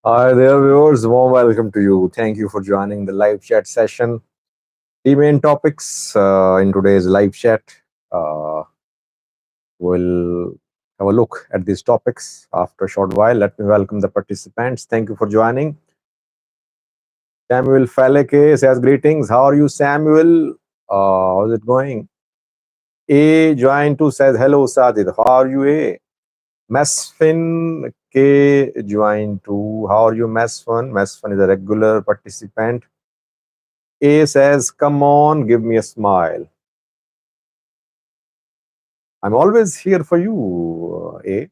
Hi there, viewers. Warm welcome to you. Thank you for joining the live chat session. The main topics in today's live chat. Uh, we'll have a look at these topics after a short while. Let me welcome the participants. Thank you for joining. Samuel Faleke says greetings. How are you, Samuel? How's it going? A joined to says hello, Sajid. How are you, A? Mesfin K joined to. How are you, Mesfin? Mesfin is a regular participant. A says, come on, give me a smile. I'm always here for you, A.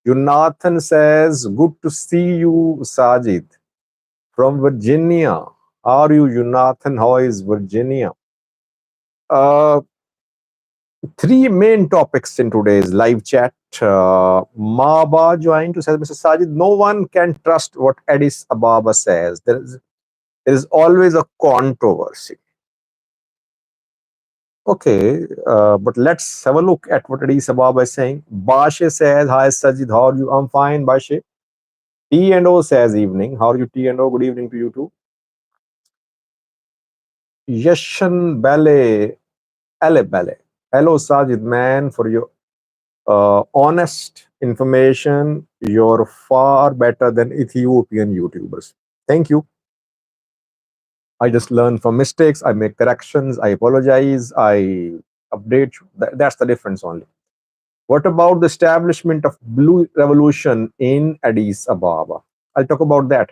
Jonathan says, good to see you, Sajid, from Virginia. How are you, Jonathan? How is Virginia? Uh, Three main topics in today's live chat. Maba joined to say, Mr. Sajid, no one can trust what Addis Ababa says. There is always a controversy. Okay, but let's have a look at what Addis Ababa is saying. Bashe says, hi Sajid, how are you? I'm fine, Bashe. T and O says evening. How are you, T and O? Good evening to you too. Yashan Bale, Ale Bale. Hello, Sajid, man, for your honest information. You're far better than Ethiopian YouTubers. Thank you. I just learn from mistakes. I make corrections. I apologize. I update. That's the difference only. What about the establishment of Blue Revolution in Addis Ababa? I'll talk about that.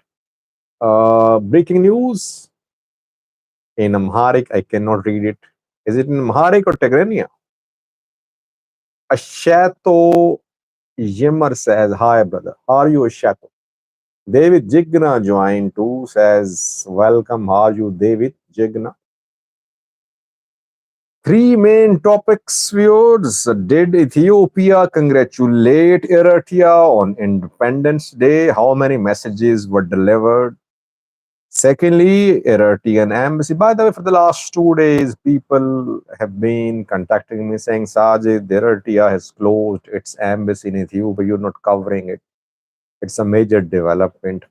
Breaking news in Amharic. I cannot read it. Is it in Amharic or Tigrania? Ashato Yimmer says, hi, brother. How are you, Ashato? David Jigna joined too, says, welcome. How are you, David Jigna? Three main topics, viewers. Did Ethiopia congratulate Eritrea on Independence Day? How many messages were delivered? Secondly, Eritrean embassy. By the way, for the last 2 days, people have been contacting me saying, Sajid, Eritrea has closed its embassy in Ethiopia. You're not covering it. It's a major development.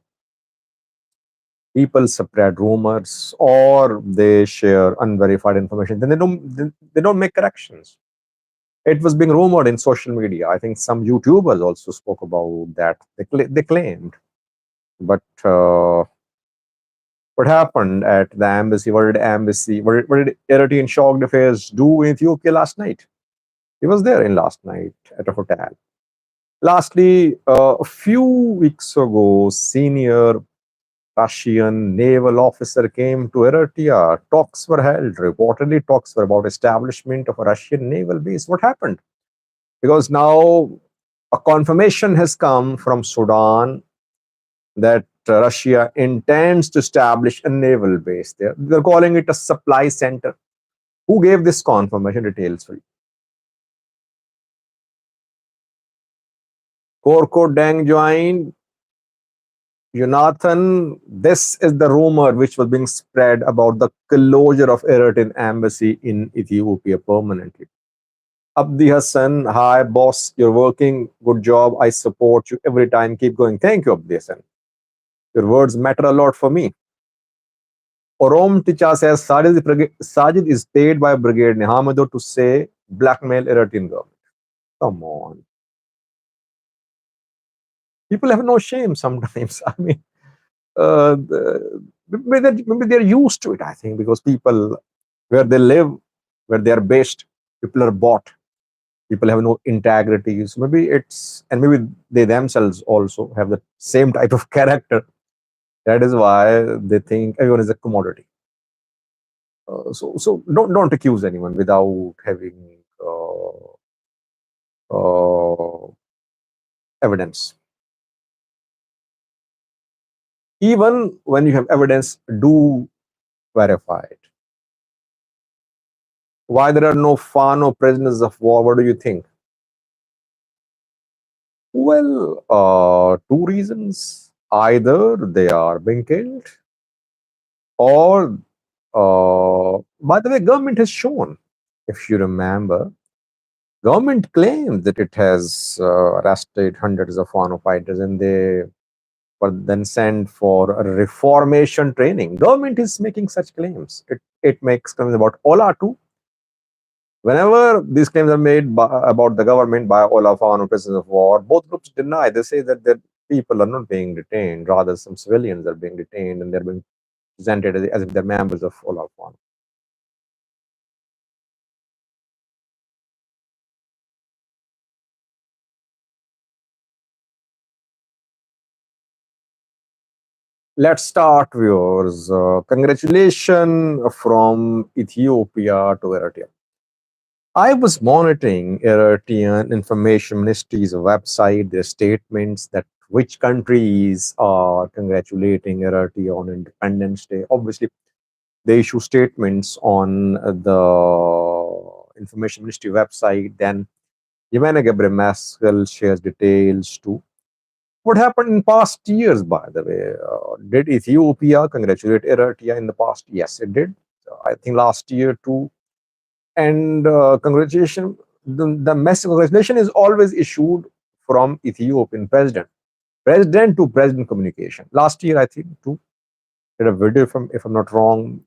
People spread rumors or they share unverified information. Then they don't make corrections. It was being rumored in social media. I think some YouTubers also spoke about that. They claimed. But what happened at the embassy? What did Eritrean Shocked Affairs do in Ethiopia last night? He was there in last night at a hotel. Lastly, a few weeks ago, senior Russian naval officer came to Eritrea. Talks were held. Reportedly, talks were about establishment of a Russian naval base. What happened? Because now a confirmation has come from Sudan that Russia intends to establish a naval base there. They're calling it a supply center. Who gave this confirmation? Details for you. Korko Deng joined. Jonathan, this is the rumor which was being spread about the closure of Eritrean embassy in Ethiopia permanently. Abdi Hassan, hi boss, you're working, good job. I support you every time. Keep going. Thank you, Abdi Hassan. Your words matter a lot for me. Orom Ticha says Sajid is paid by Brigade Nihamado to say blackmail Eritrean government. Come on. People have no shame sometimes. I mean, maybe they're used to it, I think, because people, where they live, where they are based, people are bought. People have no integrity. So maybe and maybe they themselves also have the same type of character. That is why they think everyone is a commodity. So don't accuse anyone without having uh, evidence. Even when you have evidence, do verify it. Why there are no Fano prisoners of war? What do you think? Well, two reasons. Either they are being killed, or by the way, government has shown, if you remember, government claimed that it has arrested hundreds of Fano fighters, and they were then sent for a reformation training. Government is making such claims. It makes claims about Ola too. Whenever these claims are made about the government by Olaf or prisoners of war, both groups deny. They say that their people are not being detained. Rather, some civilians are being detained and they're being presented as if they're members of Olaf. Let's start, viewers. Congratulations from Ethiopia to Eritrea. I was monitoring Eritrean Information Ministry's website, their statements that which countries are congratulating Eritrea on Independence Day. Obviously, they issue statements on the Information Ministry website. Then Yemena Gabriel Maskell shares details too. What happened in past years, by the way? Did Ethiopia congratulate Eritrea in the past? Yes, it did. I think last year too. And the message congratulation is always issued from Ethiopian president to president communication. Last year, I think too, did a video, if I'm not wrong,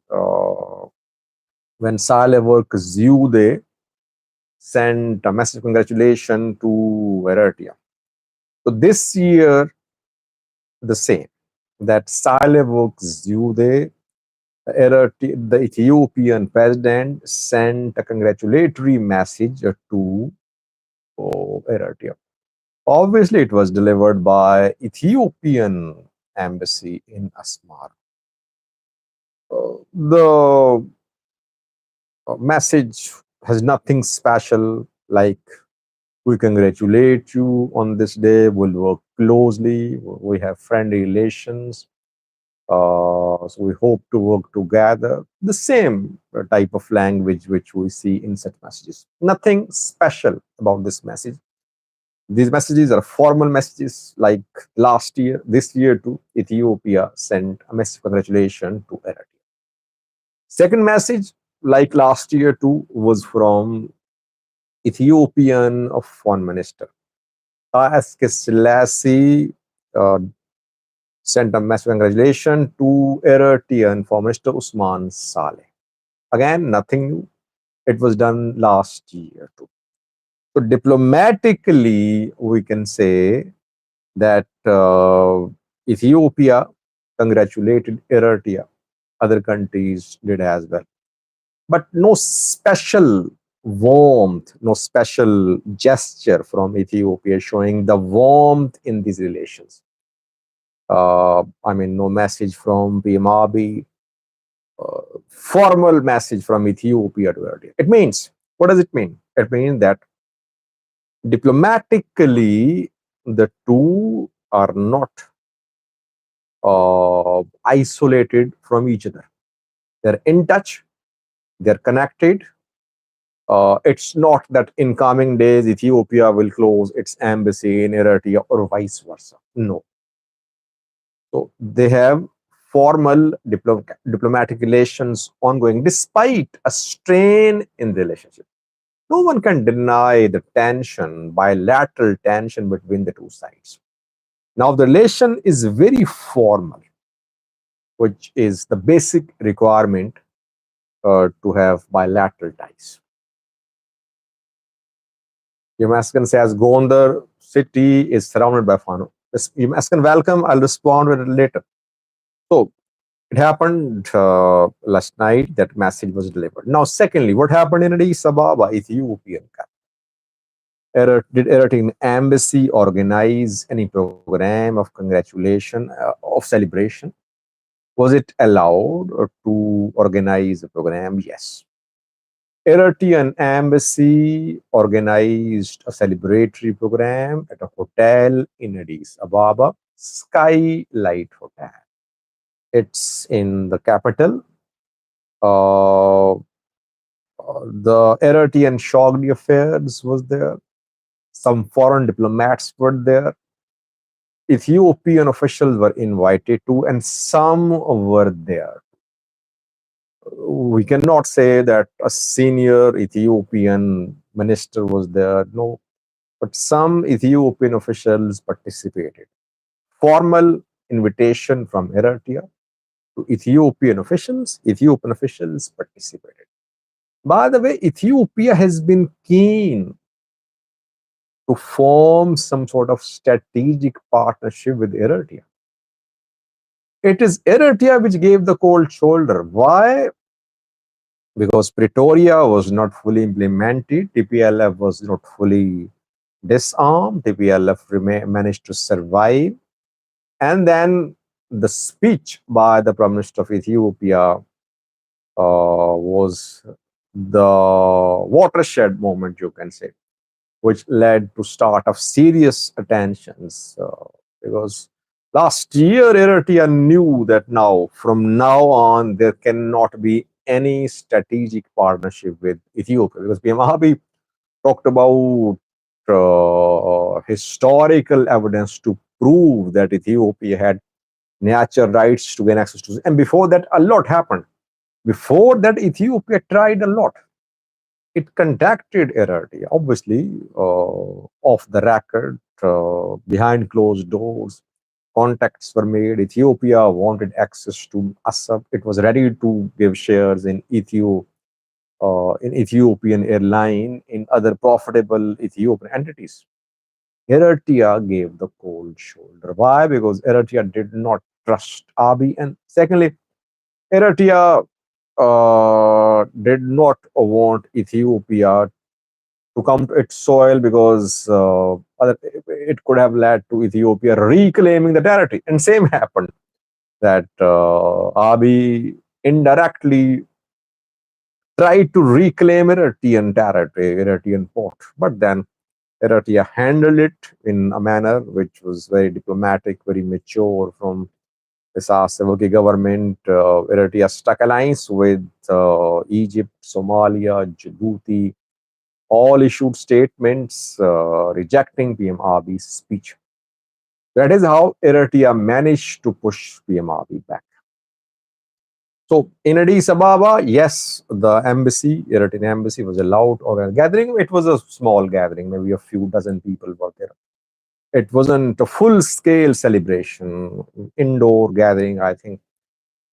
when Salework Zewde sent a message of congratulation to Eritrea. So this year, the same, that Salework Zewde, the Ethiopian president, sent a congratulatory message to Eritrea. Obviously, it was delivered by Ethiopian embassy in Asmara. The message has nothing special like we congratulate you on this day, we'll work closely, we have friendly relations, so we hope to work together. The same type of language which we see in such messages. Nothing special about this message. These messages are formal messages like last year, this year too, Ethiopia sent a message of congratulation to Eritrea. Second message, like last year too, was from Ethiopian Foreign Minister. Aske Selassie sent a message of congratulation to Eritrean Foreign Minister Usman Saleh. Again, nothing new. It was done last year too. So diplomatically, we can say that Ethiopia congratulated Eritrea. Other countries did as well. But no special warmth, no special gesture from Ethiopia showing the warmth in these relations. I mean, no message from PM Abiy, formal message from Ethiopia to Eritrea. It means, what does it mean? It means that diplomatically, the two are not isolated from each other. They're in touch, they're connected. It's not that in coming days Ethiopia will close its embassy in Eritrea or vice versa. No. So they have formal diplomatic relations ongoing despite a strain in the relationship. No one can deny the tension, bilateral tension between the two sides. Now, the relation is very formal, which is the basic requirement to have bilateral ties. Yamaskan says Gondar city is surrounded by Fano. Yamaskan, welcome. I'll respond with it later. So it happened last night that message was delivered. Now, secondly, what happened in Addis Ababa, Ethiopian capital? Did Eritrean embassy organize any program of congratulation, of celebration? Was it allowed to organize a program? Yes. Eritrean embassy organized a celebratory program at a hotel in Addis Ababa, Skylight Hotel. It's in the capital. The Eritrean Shogli affairs was there. Some foreign diplomats were there. Ethiopian officials were invited to, and some were there. We cannot say that a senior Ethiopian minister was there. No, but some Ethiopian officials participated. Formal invitation from Eritrea to Ethiopian officials. Ethiopian officials participated. By the way, Ethiopia has been keen to form some sort of strategic partnership with Eritrea. It is Eritrea which gave the cold shoulder. Why? Because Pretoria was not fully implemented, TPLF was not fully disarmed, TPLF managed to survive. And then the speech by the Prime Minister of Ethiopia was the watershed moment, you can say, which led to start of serious tensions. Because last year, Eritrea knew that now, from now on, there cannot be any strategic partnership with Ethiopia, because PM Abiy talked about historical evidence to prove that Ethiopia had natural rights to gain access to. And before that, a lot happened. Before that, Ethiopia tried a lot. It contacted Eritrea, obviously, off the record, behind closed doors. Contacts were made. Ethiopia wanted access to ASAP. It was ready to give shares in in Ethiopian airline, in other profitable Ethiopian entities. Eritrea gave the cold shoulder. Why? Because Eritrea did not trust Abiy, and secondly, Eritrea did not want Ethiopia to come to its soil, because it could have led to Ethiopia reclaiming the territory. And same happened, that Abiy indirectly tried to reclaim Eritrean territory, Eritrean port. But then Eritrea handled it in a manner which was very diplomatic, very mature from the Afwerki government. Eritrea struck alliance with Egypt, Somalia, Djibouti, all issued statements rejecting PM Abiy's speech. That is how Eritrea managed to push PM Abiy back. So in Addis Ababa, yes, the embassy, Eritrean embassy, was allowed or a gathering. It was a small gathering, maybe a few dozen people were there. It wasn't a full-scale celebration, indoor gathering. I think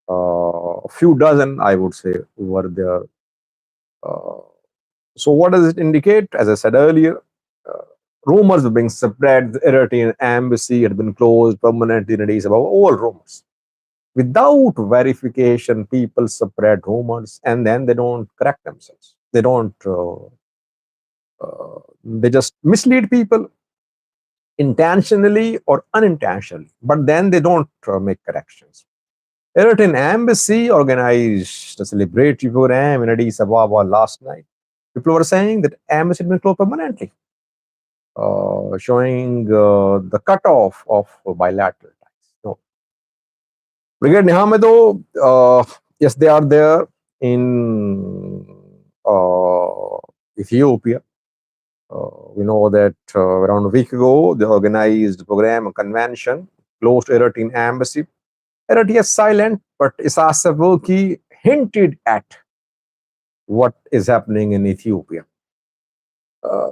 a few dozen, I would say, were there. So what does it indicate? As I said earlier, uh, rumors were being spread. The Eritrean embassy had been closed permanently in Addis Ababa. All rumors. Without verification, people spread rumors, and then they don't correct themselves. They don't. They just mislead people intentionally or unintentionally. But then they don't make corrections. Eritrean embassy organized a celebratory program in Addis Ababa last night. People were saying that embassy had been closed permanently, showing the cutoff of bilateral ties. No. Brigade Nihamedo, yes, they are there in Ethiopia. We know that around a week ago, they organized a program, a convention, close to Eritrean embassy. Eritrea is silent, but Isaias Afwerki hinted at what is happening in Ethiopia.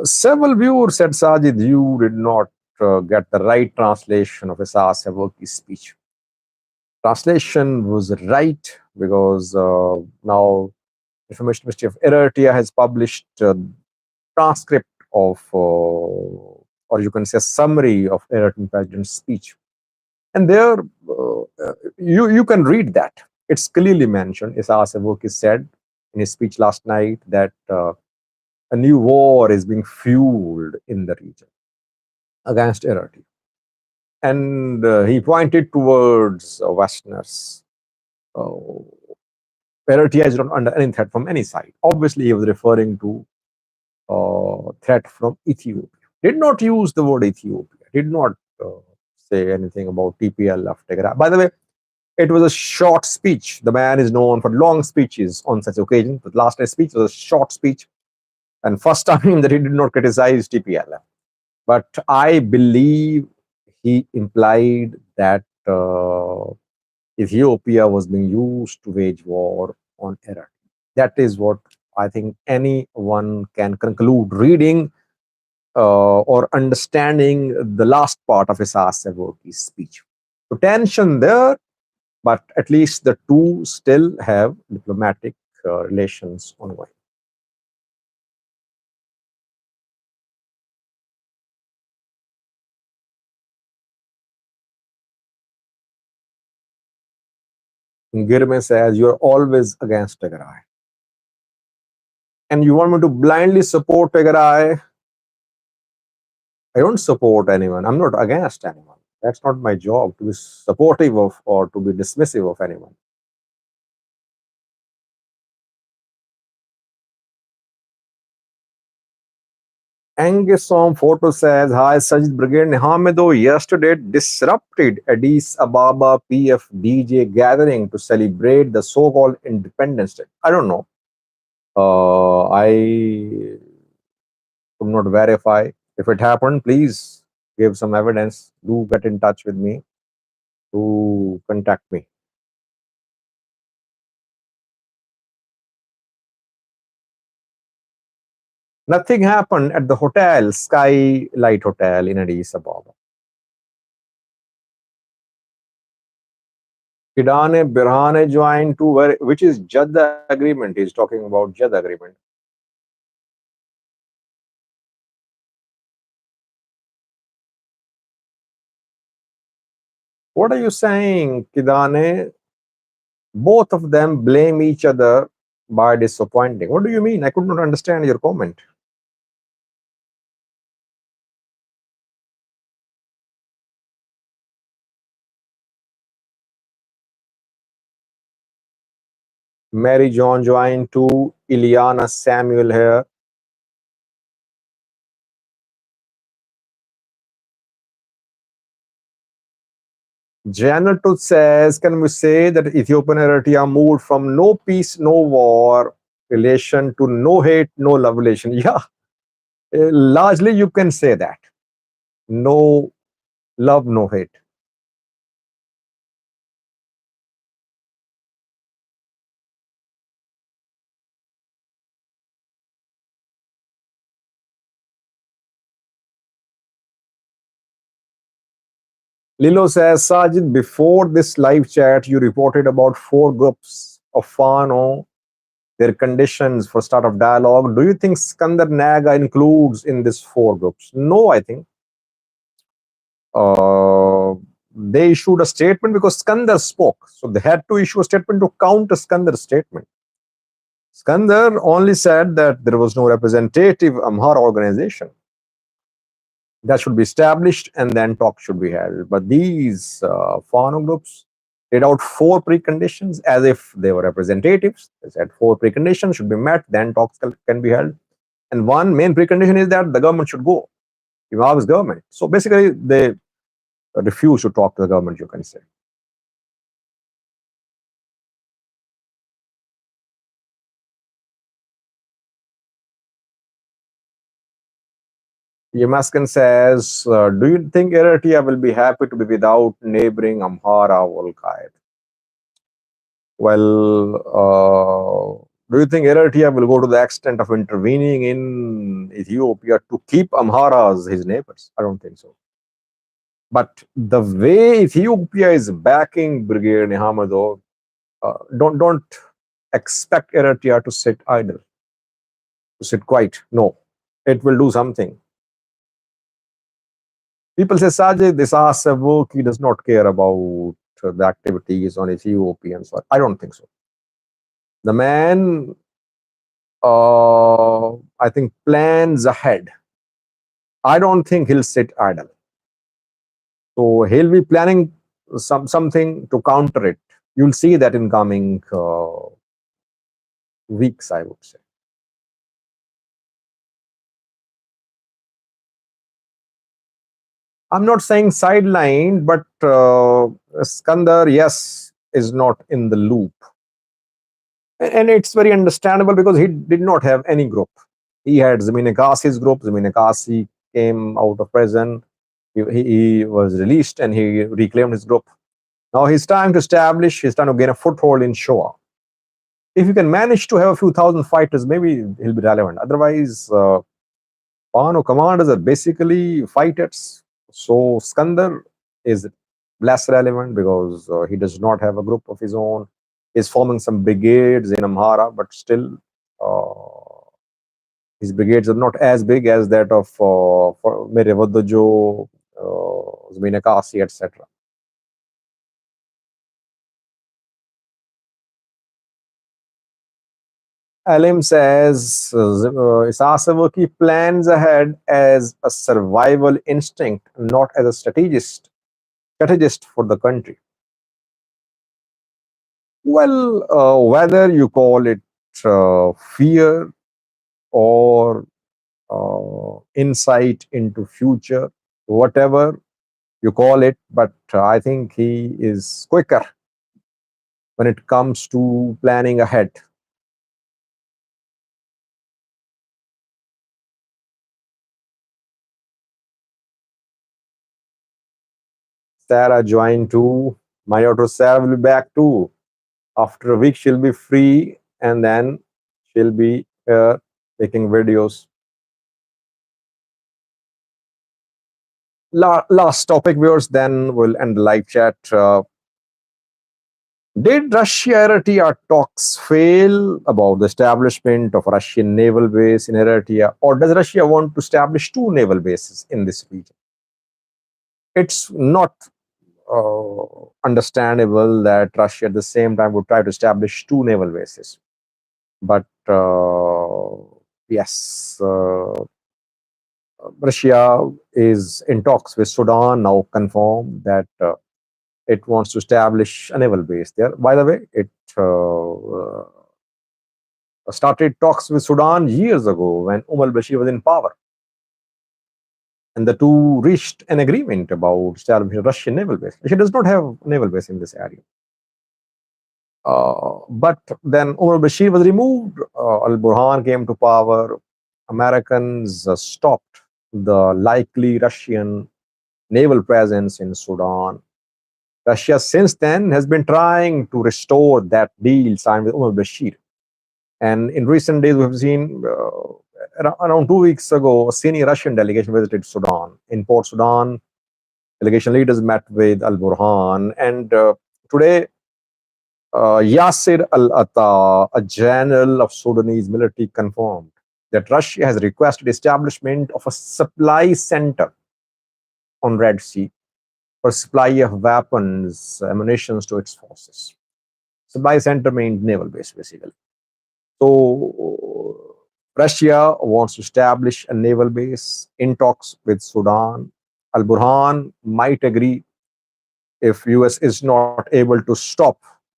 Several viewers said, Sajid, you did not get the right translation of Isaias Afwerki's speech. Translation was right, because now Information Ministry of Eritrea has published a transcript of, or you can say, a summary of Eritrean president's speech. And there, you can read that. It's clearly mentioned. Isaias Afwerki said in his speech last night that a new war is being fueled in the region against Eritrea. And he pointed towards Westerners. Eritrea is not under any threat from any side. Obviously, he was referring to threat from Ethiopia. Did not use the word Ethiopia. Did not say anything about TPLF. By the way, it was a short speech. The man is known for long speeches on such occasions. But last night's speech was a short speech, and first time that he did not criticize TPLF. But I believe he implied that Ethiopia was being used to wage war on Eritrea. That is what I think anyone can conclude reading or understanding the last part of Isaias Afwerki's speech. So tension there, but at least the two still have diplomatic relations ongoing. Girme says, you're always against Tigray. And you want me to blindly support Tigray? I don't support anyone. I'm not against anyone. That's not my job to be supportive of or to be dismissive of anyone. Angesom photo says, hi, Sajid Brigade Hamido yesterday disrupted Addis Ababa PF DJ gathering to celebrate the so-called Independence Day. I don't know. I could not verify. If it happened, please give some evidence. Do get in touch with me to contact me. Nothing happened at the hotel, Skylight Hotel in Addis Ababa. Kidane Birhane joined to which is Jeddah agreement. He's talking about Jeddah agreement. What are you saying, Kidane? Both of them blame each other by disappointing. What do you mean? I could not understand your comment. Mary John joined to Iliana Samuel here. Janatut says, can we say that Ethiopian Eritrea moved from no peace, no war relation to no hate, no love relation? Yeah, largely you can say that. No love, no hate. Lilo says, Sajid, before this live chat, you reported about 4 groups of Fano, their conditions for start of dialogue. Do you think Skandar Naga includes in this 4 groups? No, I think. They issued a statement because Skandar spoke. So they had to issue a statement to counter Skandar's statement. Skandar only said that there was no representative Amhara organization that should be established and then talks should be held. But these Fano groups laid out 4 preconditions as if they were representatives. They said 4 preconditions should be met, then talks can be held. And one main precondition is that the government should go. Zimbabwe's government. So basically, they refuse to talk to the government, you can say. Yamaskin says, do you think Eritrea will be happy to be without neighboring Amhara Volcaid? Well, do you think Eritrea will go to the extent of intervening in Ethiopia to keep Amharas his neighbors? I don't think so. But the way Ethiopia is backing Brigade Nihamado, don't expect Eritrea to sit idle, to sit quiet. No, it will do something. People say, Sajid, this Asavuki does not care about the activities on Ethiopians. I don't think so. The man, I think, plans ahead. I don't think he'll sit idle. So he'll be planning something to counter it. You'll see that in coming weeks, I would say. I'm not saying sidelined, but Skandar, yes, is not in the loop. And it's very understandable because he did not have any group. He had Zamine Kassi's group. Zamine Kassi came out of prison. He was released and he reclaimed his group. Now he's trying to establish, he's trying to gain a foothold in Shoa. If you can manage to have a few thousand fighters, maybe he'll be relevant. Otherwise, Pano commanders are basically fighters. So Skandar is less relevant because he does not have a group of his own. He's forming some brigades in Amhara, but still, his brigades are not as big as that of Mere Vaddajo, Zmina Kasi, etc. Alim says Isasawaki plans ahead as a survival instinct, not as a strategist for the country. Well, whether you call it fear or insight into future, whatever you call it, but I think he is quicker when it comes to planning ahead. Sarah joined too. My daughter Sarah will be back too. After a week, she'll be free, and then she'll be making videos. Last topic, viewers, then we'll end the live chat. Did Russia-Eritrea talks fail about the establishment of Russian naval base in Eritrea, or does Russia want to establish two naval bases in this region? It's not understandable that Russia at the same time would try to establish two naval bases. But yes, Russia is in talks with Sudan, now confirmed that it wants to establish a naval base there. By the way, it started talks with Sudan years ago when Umar al-Bashir was in power. And the two reached an agreement about establishing a Russian naval base. Russia does not have a naval base in this area. But then Umar al-Bashir was removed. Al-Burhan came to power. Americans stopped the likely Russian naval presence in Sudan. Russia since then has been trying to restore that deal signed with Umar al-Bashir. And in recent days, we've seen around 2 weeks ago, a senior Russian delegation visited Sudan. In Port Sudan, delegation leaders met with Al Burhan. And today, Yasser Al Atta, a general of Sudanese military, confirmed that Russia has requested establishment of a supply center on Red Sea for supply of weapons, ammunition to its forces. Supply center means naval base, basically. So Russia wants to establish a naval base in talks with Sudan. Al Burhan might agree if US is not able to stop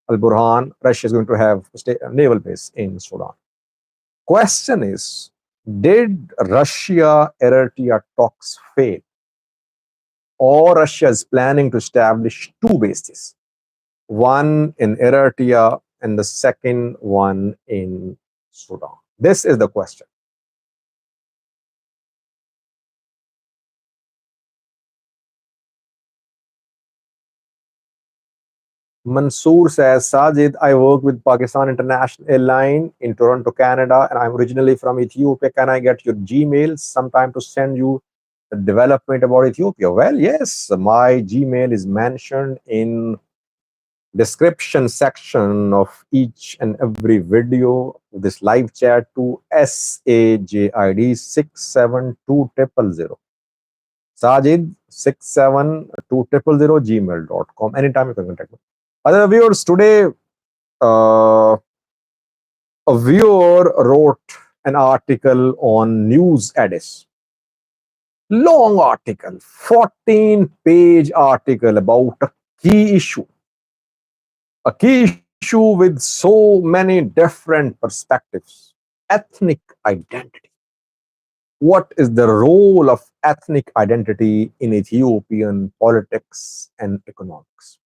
Al Burhan. Russia is going to have a naval base in Sudan. Question is, did Russia-Eritrea talks fail, or Russia is planning to establish two bases, one in Eritrea and the second one in Sudan? This is the question. Mansoor says, Sajid, I work with Pakistan International Airline in Toronto, Canada, and I'm originally from Ethiopia. Can I get your Gmail sometime to send you the development about Ethiopia? Well, yes, my Gmail is mentioned in description section of each and every video, this live chat to SAJID672000. Sajid672000 gmail.com. Anytime you can contact me. Other viewers, today a viewer wrote an article on News Addis. Long article, 14-page article about a key issue. A key issue with so many different perspectives. Ethnic identity. What is the role of ethnic identity in Ethiopian politics and economics?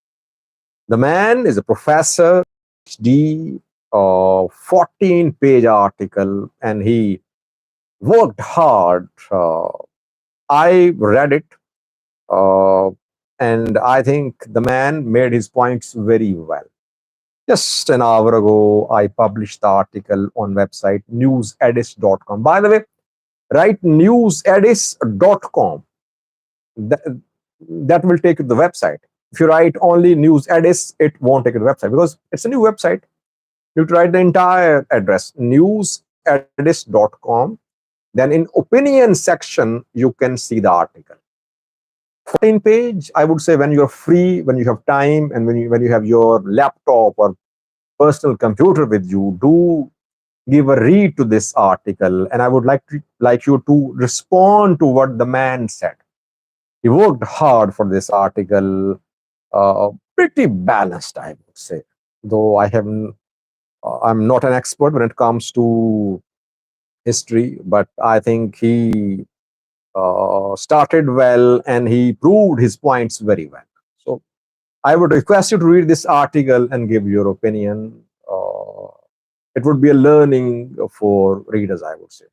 The man is a professor, PhD, 14-page article, and he worked hard. I read it, and I think the man made his points very well. Just an hour ago, I published the article on website newsedis.com. By the way, write newsedis.com. That will take you to the website. If you write only news Addis, it won't take you to the website because it's a new website. You have to write the entire address, newsaddis.com. Then in opinion section, you can see the article. 14 page, I would say when you're free, when you have time, and when you have your laptop or personal computer with you, do give a read to this article. And I would like you to respond to what the man said. He worked hard for this article, pretty balanced, I would say. Though I'm not an expert when it comes to history, but I think he started well and he proved his points very well. So I would request you to read this article and give your opinion. It would be a learning for readers, I would say.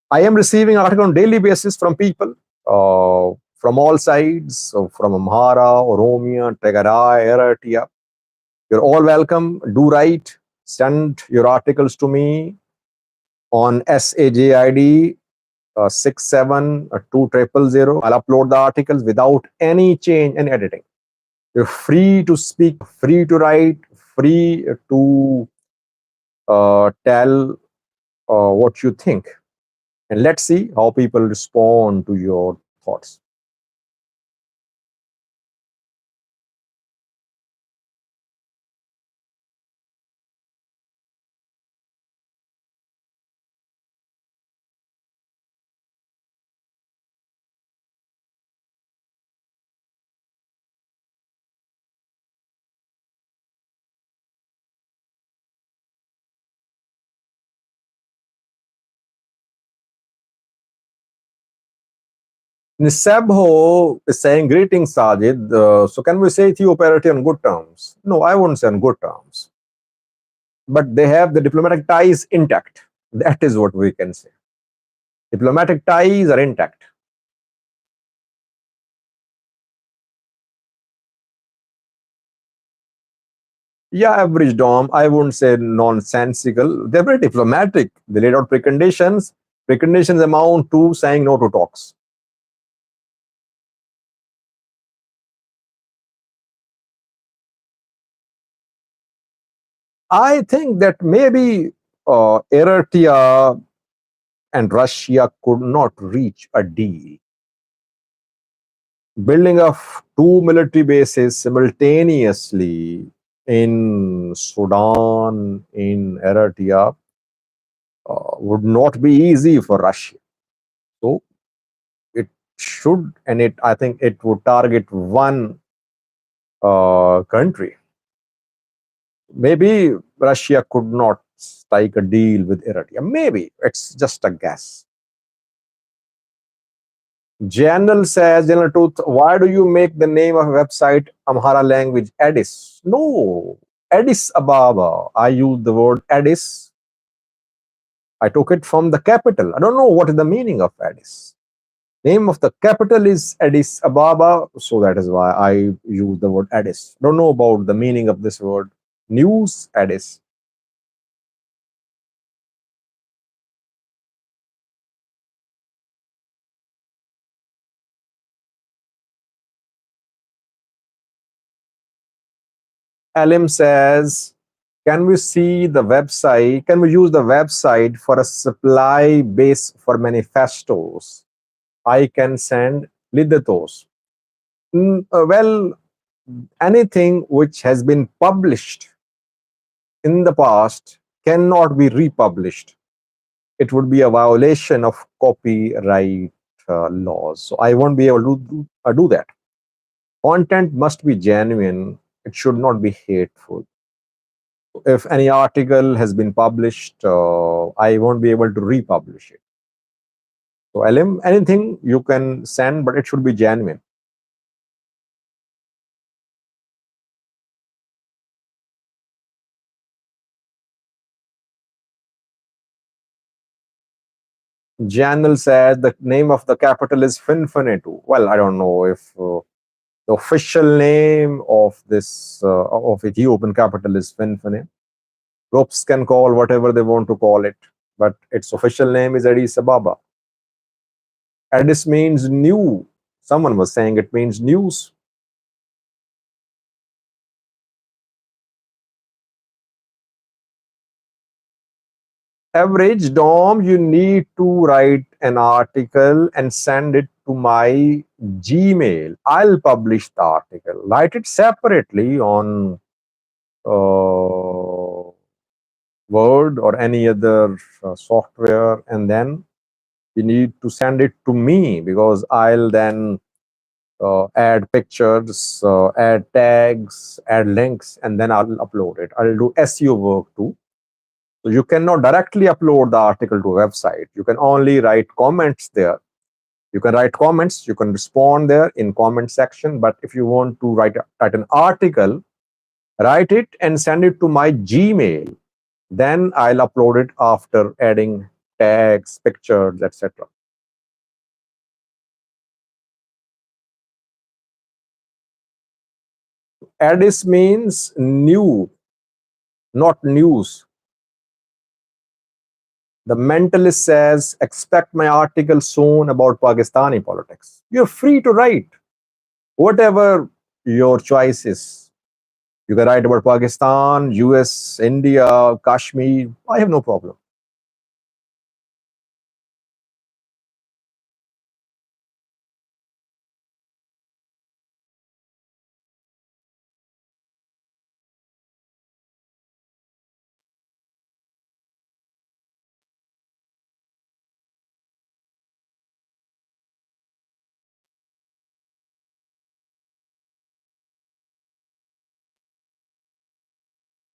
I am receiving articles on daily basis from people from all sides, so from Amhara, Oromia, Tigray, Eritrea. You're all welcome. Do write. Send your articles to me on SAJID 672000. I'll upload the articles without any change and editing. You're free to speak, free to write, free to tell what you think. And let's see how people respond to your thoughts. Nisabho is saying, greetings, Sajid. So can we say Ethiopia on good terms? No, I wouldn't say on good terms. But they have the diplomatic ties intact. That is what we can say. Diplomatic ties are intact. Yeah, average Dom. I wouldn't say nonsensical. They're very diplomatic. They laid out preconditions. Preconditions amount to saying no to talks. I think that maybe Eritrea and Russia could not reach a deal. Building of two military bases simultaneously in Sudan, in Eritrea, would not be easy for Russia. So it should, and I think it would target one country. Maybe Russia could not strike a deal with Eritrea. Maybe it's just a guess. General Tooth, why do you make the name of a website Amhara language Addis? No, Addis Ababa. I use the word Addis. I took it from the capital. I don't know what is the meaning of Addis. Name of the capital is Addis Ababa, so that is why I use the word Addis. Don't know about the meaning of this word. News Addis. Alim says, can we see the website? Can we use the website for a supply base for manifestos? I can send lidatos. Well, anything which has been published in the past cannot be republished. It would be a violation of copyright laws. So I won't be able to do that. Content must be genuine. It should not be hateful. If any article has been published, I won't be able to republish it. So LM, anything you can send, but it should be genuine. Janel says the name of the capital is Finfinnetu. Well, I don't know if the official name of this of Ethiopian capital is Finfinne. Groups can call whatever they want to call it, but its official name is Addis Ababa. Addis means new. Someone was saying it means news. Average Dom, you need to write an article and send it to my Gmail. I'll publish the article. Write it separately on Word or any other software, and then you need to send it to me, because I'll then add pictures, add tags, add links, and then I'll upload it. I'll do SEO work too. So you cannot directly upload the article to a website. You can only write comments there. You can write comments, you can respond there in comment section. But if you want to write an article, write it and send it to my Gmail. Then I'll upload it after adding tags, pictures, etc. Addis means new, not news. The Mentalist says, expect my article soon about Pakistani politics. You're free to write whatever your choice is. You can write about Pakistan, US, India, Kashmir. I have no problem.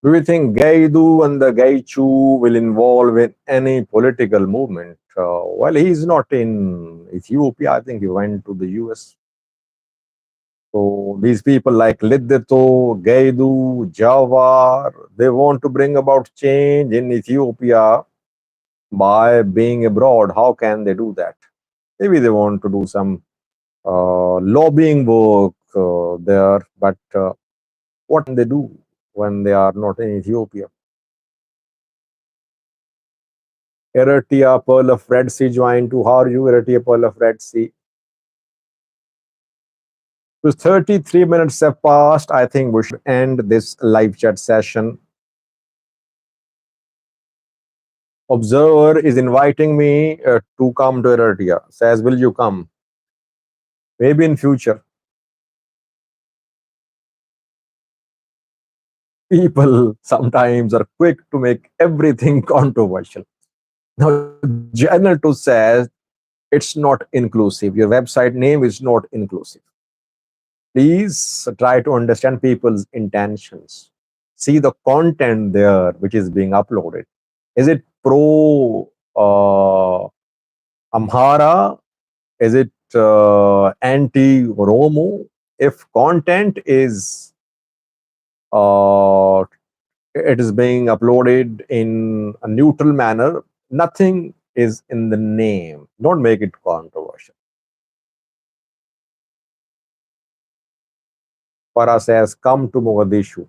Do you think Gaidu and the Gaichu will involve in any political movement? Well, he's not in Ethiopia. I think he went to the US. So these people like Liddeto, Gaidu, Jawar, they want to bring about change in Ethiopia by being abroad. How can they do that? Maybe they want to do some lobbying work there, but what can they do when they are not in Ethiopia? Eritrea, Pearl of Red Sea joined to. How are you, Eritrea, Pearl of Red Sea? So 33 minutes have passed. I think we should end this live chat session. Observer is inviting me to come to Eritrea. Says, will you come? Maybe in future. People sometimes are quick to make everything controversial. Now, Journal 2 says it's not inclusive. Your website name is not inclusive. Please try to understand people's intentions. See the content there which is being uploaded. Is it pro Amhara? Is it anti Oromo? If content is it is being uploaded in a neutral manner, nothing is in the name. Don't make it controversial. Farah says, come to Mogadishu.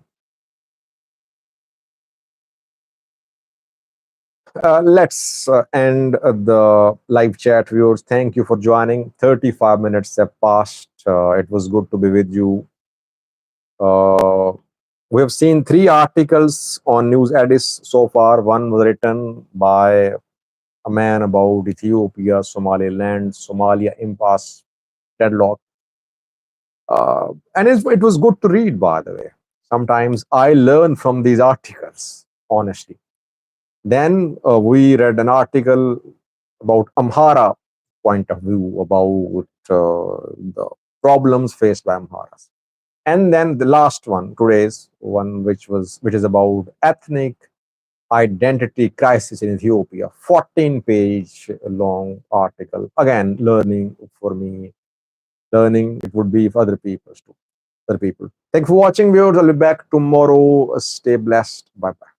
Let's end the live chat, viewers. Thank you for joining. 35 minutes have passed. It was good to be with you. We have seen 3 articles on News Addis so far. One was written by a man about Ethiopia, Somaliland, Somalia impasse, deadlock. And it was good to read, by the way. Sometimes I learn from these articles, honestly. Then we read an article about Amhara point of view, about the problems faced by Amharas. And then the last one, today's one, which is about ethnic identity crisis in Ethiopia. 14-page long article. Again, learning for me. Learning it would be for other people too. Other people. Thank you for watching, viewers. I'll be back tomorrow. Stay blessed. Bye bye.